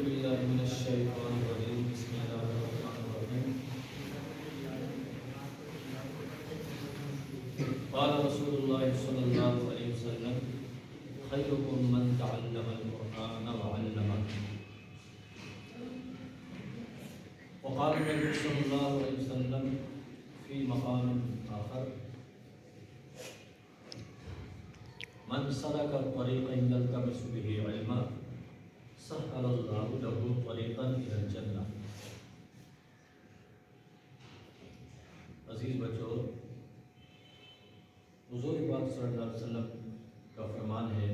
بالله من الشيطان الرجيم بسم الله الرحمن الرحيم قال رسول الله صلى الله عليه وسلم خيركم من تعلم القرآن وعلمه وقال النبي صلى الله عليه وسلم في مقام آخر من سلك طريقا يلتمس به علما سهل الله له طريقا الى الجنہ۔ عزیز بچوں، حضور پاک صلی اللہ علیہ وسلم کا فرمان ہے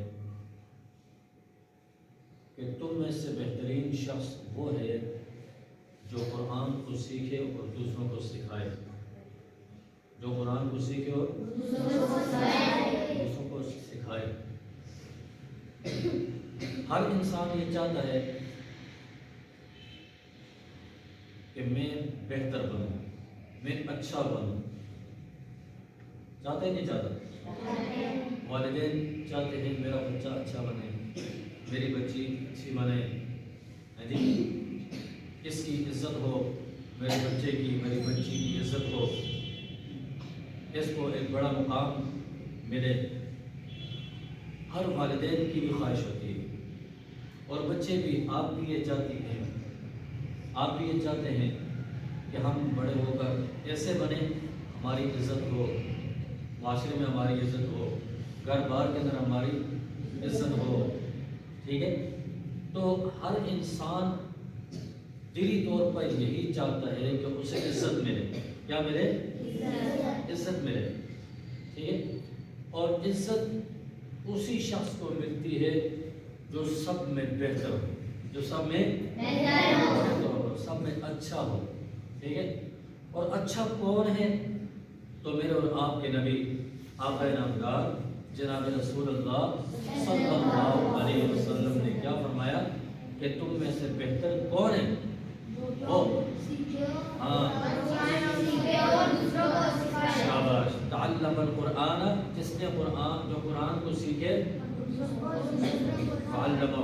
کہ تم میں سے بہترین شخص وہ ہے جو قرآن کو سیکھے اور دوسروں کو سکھائے۔ جو قرآن کو سیکھے اور دوسروں کو سکھائے۔ ہر انسان یہ چاہتا ہے کہ میں بہتر بنوں، میں اچھا بنوں۔ چاہتا ہے نہیں چاہتا؟ والدین چاہتے ہیں میرا بچہ اچھا بنے، میری بچی اچھی بنے، اس کی عزت ہو، میرے بچے کی، میری بچی کی عزت ہو، اس کو ایک بڑا مقام ملے۔ ہر والدین کی بھی خواہش ہوتی ہے، اور بچے بھی، آپ بھی یہ چاہتے ہیں، آپ بھی یہ چاہتے ہیں کہ ہم بڑے ہو کر ایسے بنیں ہماری عزت ہو، معاشرے میں ہماری عزت ہو، گھر بار کے اندر ہماری عزت ہو، ٹھیک ہے؟ تو ہر انسان دلی طور پر یہی چاہتا ہے کہ اسے عزت ملے۔ کیا ملے؟ عزت ملے، ٹھیک ہے؟ اور عزت اسی شخص کو ملتی ہے جو سب میں بہتر ہو، جو سب میں بہتر ہو، سب میں اچھا ہو، ٹھیک ہے؟ اور اچھا کون ہے؟ تو میرے اور آپ کے نبی، آقا نامدار جناب رسول اللہ صلی اللہ علیہ وسلم نے کیا فرمایا کہ تم میں سے بہتر کون ہے؟ وہ شاباش، تعلم القرآن، جس نے جو قرآن کو سیکھے، علمہ،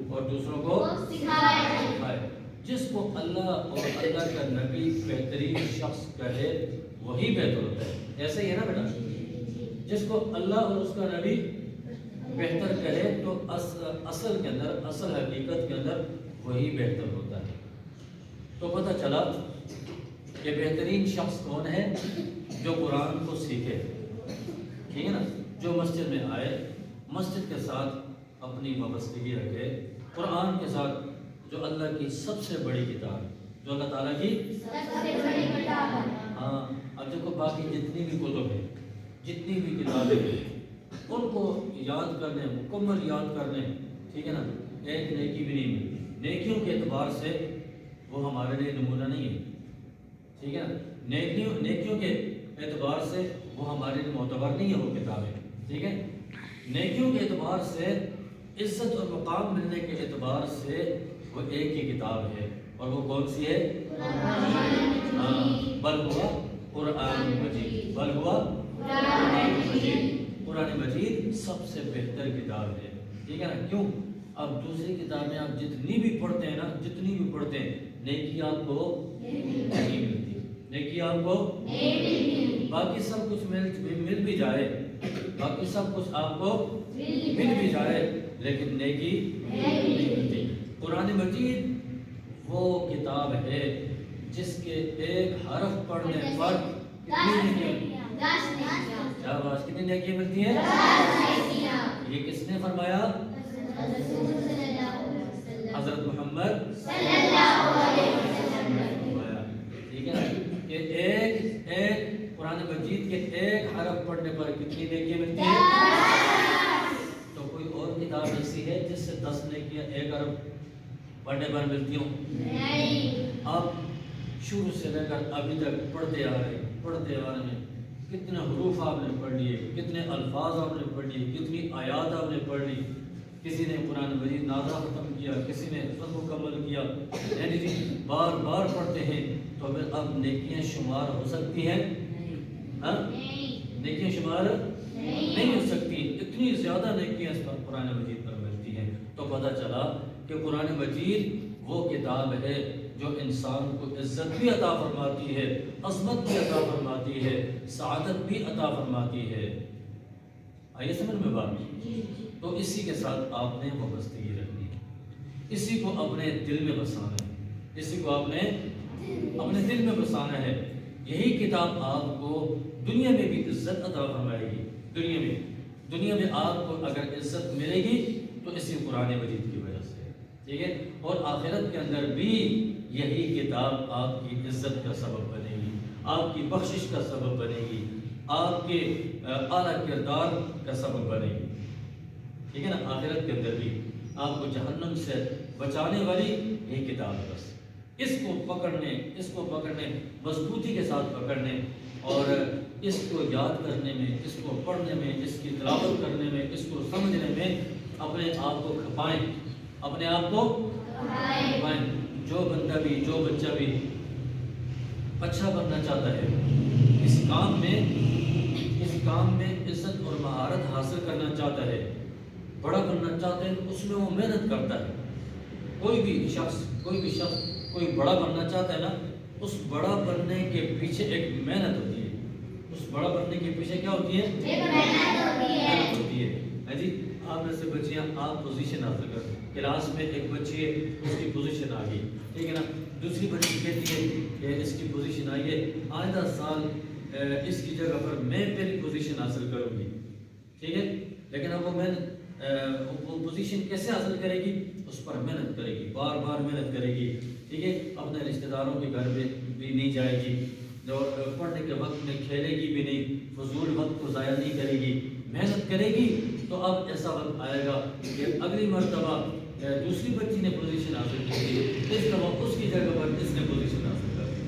اور دوسروں کو سکھائے۔ جس کو اللہ اور اللہ کا نبی بہترین شخص کہے وہی بہتر ہوتا ہے۔ ایسے ہی ہے نا بیٹا؟ جس کو اللہ اور اس کا نبی بہتر کہے تو اصل کے اندر، اصل حقیقت کے اندر وہی بہتر ہوتا ہے۔ تو پتہ چلا کہ بہترین شخص کون ہے؟ جو قرآن کو سیکھے، ٹھیک ہے نا؟ جو مسجد میں آئے، مسجد کے ساتھ اپنی وابستگی رکھے، قرآن کے ساتھ جو اللہ کی سب سے بڑی کتاب، جو اللہ تعالیٰ کی سب سے بڑی کتاب ہے۔ ہاں، اب دیکھو باقی جتنی بھی کتب ہیں، جتنی بھی کتابیں ہیں، ان کو یاد کرنے، مکمل یاد کرنے، ٹھیک ہے نا؟ ایک نیکی بھی نہیں ملتی۔ نیکیوں کے اعتبار سے وہ ہمارے لیے نمونہ نہیں ہے، ٹھیک ہے نا؟ نیکیوں کے اعتبار سے وہ ہمارے لیے معتبر نہیں ہے وہ کتابیں، ٹھیک ہے؟ نیکیوں کے اعتبار سے، عزت اور مقام ملنے کے اعتبار سے وہ ایک ہی کتاب ہے، اور وہ کون سی ہے؟ بل ہوا قرآن مجید، بل ہوا قرآن مجید۔ قرآن مجید سب سے بہتر کتاب ہے، ٹھیک ہے نا؟ کیوں؟ اب دوسری کتابیں آپ جتنی بھی پڑھتے ہیں نا، جتنی بھی پڑھتے ہیں، نیکی آپ کو نہیں ملتی، نیکی آپ کو باقی سب کچھ مل بھی جائے، باقی سب کچھ آپ کو مل بھی جائے، لیکن نیکی نہیں ملتی۔ قرآن مجید وہ کتاب ہے جس کے ایک حرف پڑھنے پر کتنی نیکی ملتی ہیں؟ یہ کس نے فرمایا؟ حضرت محمد صلی اللہ علیہ وسلم نے فرمایا، ٹھیک ہے نا؟ کہ ایک قرآن مجید کے ایک حرف پڑھنے پر کتنی نیکی ملتی ہے؟ تو کوئی اور کتاب ایسی ہے جس سے 10 نیکیاں ایک حرف پڑھنے پر ملتی ہوں؟ نہیں۔ اب شروع سے لے کر ابھی تک پڑھتے آ رہے ہیں، کتنے حروف آپ نے پڑھ لیے، کتنے الفاظ آپ نے پڑھ لیے، کتنی آیات آپ نے پڑھ لی۔ کسی نے قرآن مجید نازلہ ختم کیا، کسی نے مکمل کیا، یعنی بار بار پڑھتے ہیں، تو پھر اب نیکیاں شمار ہو سکتی ہیں؟ ہاں، نیکیاں شمار نہیں ہو سکتی، اتنی زیادہ نیکیاں اس پر قرآن مجید پر ملتی ہیں۔ تو پتہ چلا کہ کہ قرآن مجید وہ کتاب ہے جو انسان کو عزت بھی عطا فرماتی ہے، عظمت بھی عطا فرماتی ہے، سعادت بھی عطا فرماتی ہے۔ آئیے سمجھ میں بات؟ تو اسی کے ساتھ آپ نے وابستگی رکھنی ہے، اسی کو اپنے دل میں بسانا ہے، اسی کو آپ نے اپنے دل میں بسانا ہے۔ یہی کتاب آپ کو دنیا میں بھی عزت عطا فرمائے گی۔ دنیا میں آپ کو اگر عزت ملے گی تو اسی قرآن مجید کی وجہ سے، ٹھیک ہے، اور آخرت کے اندر بھی یہی کتاب آپ کی عزت کا سبب بنے گی، آپ کی بخشش کا سبب بنے گی، آپ کے اعلیٰ کردار کا سبب بنے گی، ٹھیک ہے نا۔ آخرت کے اندر بھی آپ کو جہنم سے بچانے والی یہی کتاب ہے۔ بس اس کو پکڑنے مضبوطی کے ساتھ پکڑنے، اور اس کو یاد کرنے میں، اس کو پڑھنے میں، اس کی تلاوت کرنے میں، اس کو سمجھنے میں اپنے آپ کو کھپائیں، اپنے آپ کو کھپائیں۔ جو بندہ بھی، جو بچہ بھی اچھا بننا چاہتا ہے، اس کام میں عزت اور مہارت حاصل کرنا چاہتا ہے، بڑا بننا چاہتا ہے، تو اس میں وہ محنت کرتا ہے۔ کوئی بھی شخص کوئی بڑا بننا چاہتا ہے نا، اس بڑا بننے کے پیچھے ایک محنت ہوتی ہے۔ اس بڑا بننے کے پیچھے کیا ہوتی ہے؟ محنت ہوتی ہے جی۔ آپ میں سے بچیاں، آپ پوزیشن حاصل کر، کلاس میں ایک بچی ہے، اس کی پوزیشن آ گئی، ٹھیک ہے نا، دوسری بچی کہتی ہے کہ اس کی پوزیشن آئی ہے، آئندہ سال اس کی جگہ پر میں پہلی پوزیشن حاصل کروں گی، ٹھیک ہے۔ لیکن اب وہ پوزیشن کیسے حاصل کرے گی؟ اس پر محنت کرے گی، بار بار محنت کرے گی، ٹھیک ہے۔ اپنے رشتہ داروں کے گھر میں بھی نہیں جائے گی، اور پڑھنے کے وقت میں کھیلے گی بھی نہیں، فضول وقت کو ضائع نہیں کرے گی، محنت کرے گی۔ تو اب ایسا وقت آئے گا کہ اگلی مرتبہ دوسری بچی نے پوزیشن حاصل کی، اس دفعہ اس کی جگہ پر اس نے پوزیشن حاصل کر دی۔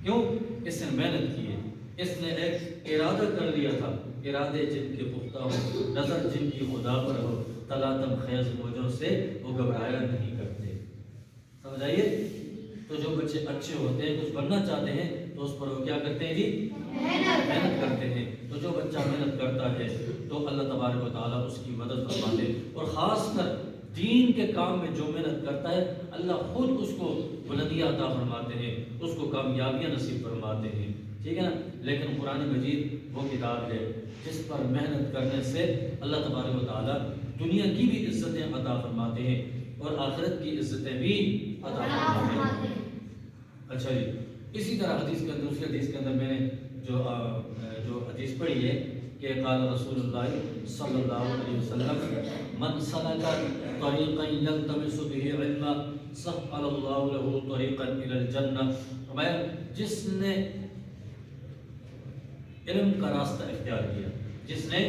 کیوں؟ اس نے محنت کی ہے، اس نے ایک ارادہ کر لیا تھا۔ ارادے جن کے پختہ ہو، نظر جن کی خدا پر ہو، تلاتم خیز موجوں سے وہ گھبرایا نہیں کرتے۔ سمجھ آئیے؟ تو جو بچے اچھے ہوتے ہیں، کچھ بننا چاہتے ہیں، تو اس پر وہ کیا کرتے ہیں جی؟ محنت کرتے ہیں۔ تو جو بچہ محنت کرتا ہے تو اللہ تبارک و تعالیٰ اس کی مدد فرماتے ہیں، اور خاص کر دین کے کام میں جو محنت کرتا ہے، اللہ خود اس کو بلندیاں عطا فرماتے ہیں، اس کو کامیابیاں نصیب فرماتے ہیں، ٹھیک ہے نا۔ لیکن قرآن مجید وہ کتاب ہے جس پر محنت کرنے سے اللہ تبارک و تعالیٰ دنیا کی بھی عزتیں عطا فرماتے ہیں اور آخرت کی عزتیں بھی عطا فرماتے ہیں۔ اچھا جی، اسی طرح حدیث کے اندر، دوسری حدیث کے اندر میں نے جو حدیث پڑھی ہے کہ قال رسول اللہ صلی اللہ علیہ وسلم من سلک طریقا یلتمس به علما سهل اللہ له طریقا الی الجنہ، فرمایا جس نے علم کا راستہ اختیار کیا، جس نے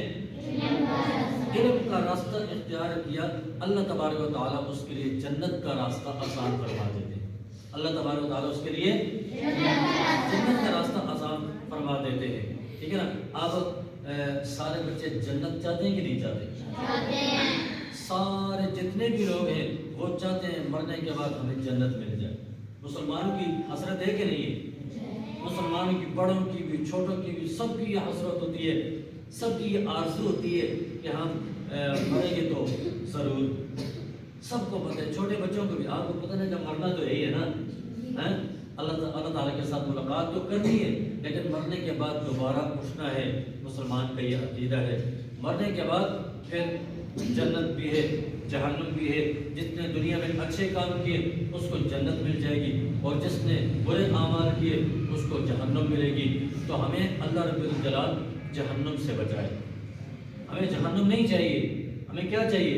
علم کا راستہ اختیار کیا، اللہ تبارک و تعالیٰ اس کے لیے جنت کا راستہ آسان فرما دیتے ہیں۔ اللہ تبارک و تعالیٰ اس کے لیے جنت کا راستہ آسان فرما دیتے ہیں، ٹھیک ہے نا۔ آپ سارے بچے جنت چاہتے ہیں کہ نہیں چاہتے؟ سارے جتنے بھی لوگ ہیں وہ چاہتے ہیں مرنے کے بعد ہمیں جنت مل جائے۔ مسلمانوں کی حسرت ہے کہ نہیں ہے؟ مسلمانوں کی، بڑوں کی بھی، چھوٹوں کی بھی، سب کی یہ حسرت ہوتی ہے، سب کی یہ آرزو ہوتی ہے کہ ہم مریں گے تو ضرور۔ سب کو پتہ ہے، چھوٹے بچوں کو بھی، آپ کو پتہ نہیں کہ مرنا تو یہی ہے نا، اللہ تعالیٰ کے ساتھ ملاقات تو کرنی ہے، لیکن مرنے کے بعد دوبارہ اٹھنا ہے۔ مسلمان کا یہ عقیدہ ہے، مرنے کے بعد پھر جنت بھی ہے، جہنم بھی ہے۔ جس نے دنیا میں اچھے کام کیے اس کو جنت مل جائے گی، اور جس نے برے اعمال کیے اس کو جہنم ملے گی۔ تو ہمیں اللہ رب الجلال جہنم سے بچائے، ہمیں جہنم نہیں چاہیے، ہمیں کیا چاہیے؟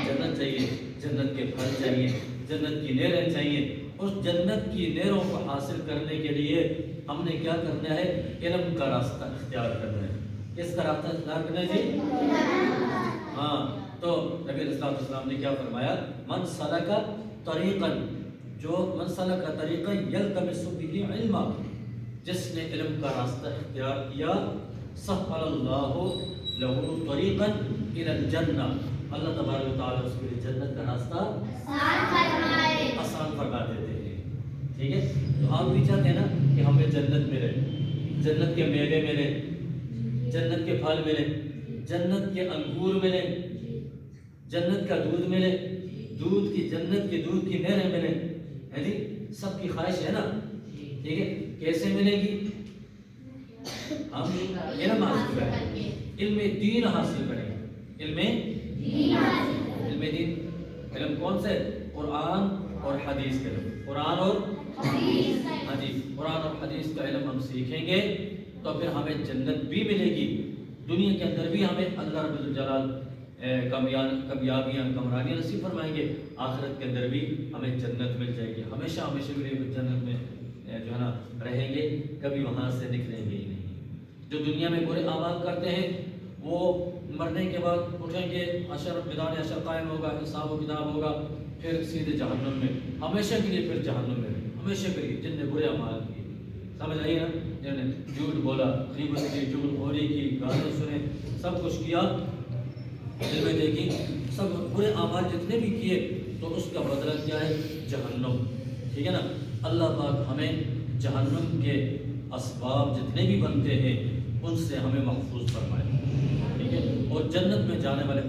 جنت چاہیے، جنت کے پھل چاہیے، جنت کی نہریں چاہیے۔ اس جنت کی نہروں کو حاصل کرنے کے لیے ہم نے کیا کرنا ہے؟ علم کا راستہ اختیار کرنا ہے۔ کس کا راستہ اختیار کرنا ہے جی؟ ہاں، تو نبی علیہ السلام نے کیا فرمایا؟ من سلک طریقا، جو من سلک طریقا یلتمس به علما، جس نے علم کا راستہ اختیار کیا، سہل اللہ له طریقا الی الجنہ، اللہ تبارک و تعالیٰ اس کے لیے جنت کا راستہ آسان فرما دیتے ہیں، ٹھیک ہے۔ تو آپ بھی چاہتے ہیں نا کہ ہمیں جنت ملے، جنت کے میوے ملے، جنت کے پھل ملے، جنت کے انگور ملے، جنت کا دودھ ملے۔ دودھ کی جنت کے دودھ کی نہریں ملیں، ہے جی سب کی خواہش ہے نا، ٹھیک ہے، کیسے ملے گی؟ ہم علم حاصل کریں گے، علم دین حاصل کریں گے، علم دین، علم کون سے؟ قرآن اور حدیث کا علم، قرآن اور حدیث، ہاں جی قرآن اور حدیث کا علم ہم سیکھیں گے تو پھر ہمیں جنت بھی ملے گی، دنیا کے اندر بھی ہمیں اللہ رب الجلال کامیابیاں کمرانیاں نصیب فرمائیں گے، آخرت کے اندر بھی ہمیں جنت مل جائے گی، ہمیشہ ہمیشہ کے لیے جنت میں جو ہے نا رہیں گے، کبھی وہاں سے نکلیں گے ہی نہیں۔ جو دنیا میں برے اعمال کرتے ہیں وہ مرنے کے بعد اٹھیں گے، حشر میدان حشر قائم ہوگا، حساب و کتاب ہوگا، پھر سیدھے جہنم میں، ہمیشہ کے لیے پھر جہنم میں، ہمیشہ کے لیے، جن نے برے اعمال کیے، سمجھ آئیے نا، جن نے جھوٹ بولا، غیبت کی، چغل خوری کی، گانے سنے، سب کچھ کیا، فلمیں دیکھی، سب برے اعمال جتنے بھی کیے تو اس کا بدلہ کیا ہے؟ جہنم، ٹھیک ہے نا۔ اللہ پاک ہمیں جہنم کے اسباب جتنے بھی بنتے ہیں ان سے ہمیں محفوظ فرمائے، ٹھیک ہے، اور جنت میں جانے والے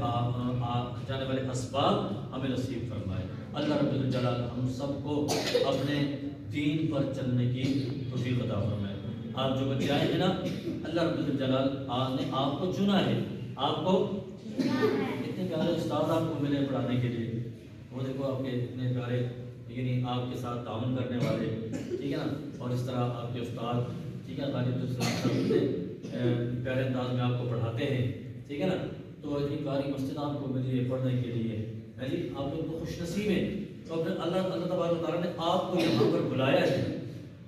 اسباب ہمیں نصیب فرمائے۔ اللہ رب الجلال ہم سب کو اپنے دین پر چلنے کی توفیق عطا فرمائے۔ آپ جو بچے آئے ہیں نا، اللہ رب الجلال نے آپ کو چنا ہے، آپ کو اتنے پیارے استاد آپ کو ملے پڑھانے کے لیے، وہ دیکھو آپ کے اتنے پیارے، یعنی آپ کے ساتھ تعاون کرنے والے، ٹھیک ہے نا، اور اس طرح آپ کے استاد، ٹھیک ہے، غالب پیارے انداز میں آپ کو پڑھاتے ہیں، ٹھیک ہے نا، تو اتنی پیاری مسجد آپ کو ملی ہے پڑھنے کے لیے، ہے جی، آپ لوگ خوش نصیب ہیں، تو پھر اللہ تبارک و تعالیٰ نے آپ کو یہاں پر بلایا ہے،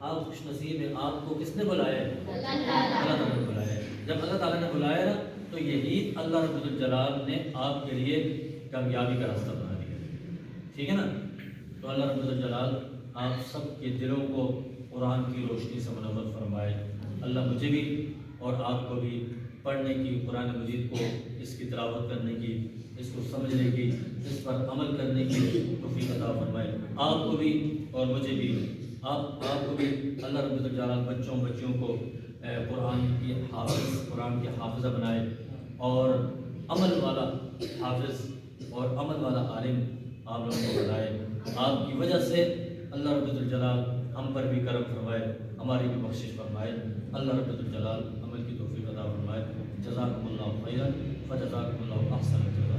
آپ خوش نصیب ہیں، آپ کو کس نے بلایا ہے؟ اللہ تعالیٰ نے بلایا ہے۔ جب اللہ تعالیٰ نے بلایا نا تو یہی اللہ رب الجلال نے آپ کے لیے کامیابی کا راستہ بنا دیا، ٹھیک ہے نا۔ تو اللہ رب الجلال آپ سب کے دلوں کو قرآن کی روشنی سے منور فرمائے۔ اللہ مجھے بھی اور آپ کو بھی پڑھنے کی، قرآن مجید کو، اس کی تلاوت کرنے کی، اس کو سمجھنے کی، اس پر عمل کرنے کی توفیق عطا فرمائے، آپ کو بھی اور مجھے بھی، آپ کو بھی اللہ رب الجلال بچوں کو قرآن کی حافظ، قرآن کے حافظہ بنائے، اور عمل والا حافظ اور عمل والا عالم آپ لوگوں کو بنائے۔ آپ کی وجہ سے اللہ رب الجلال ہم پر بھی کرم فرمائے، ہماری بھی بخشش فرمائے، اللہ رب الجلال عمل کی توفیق عطا فرمائے۔ جزاکم اللہ خیرا فجزاکم اللہ احسن الجزاء۔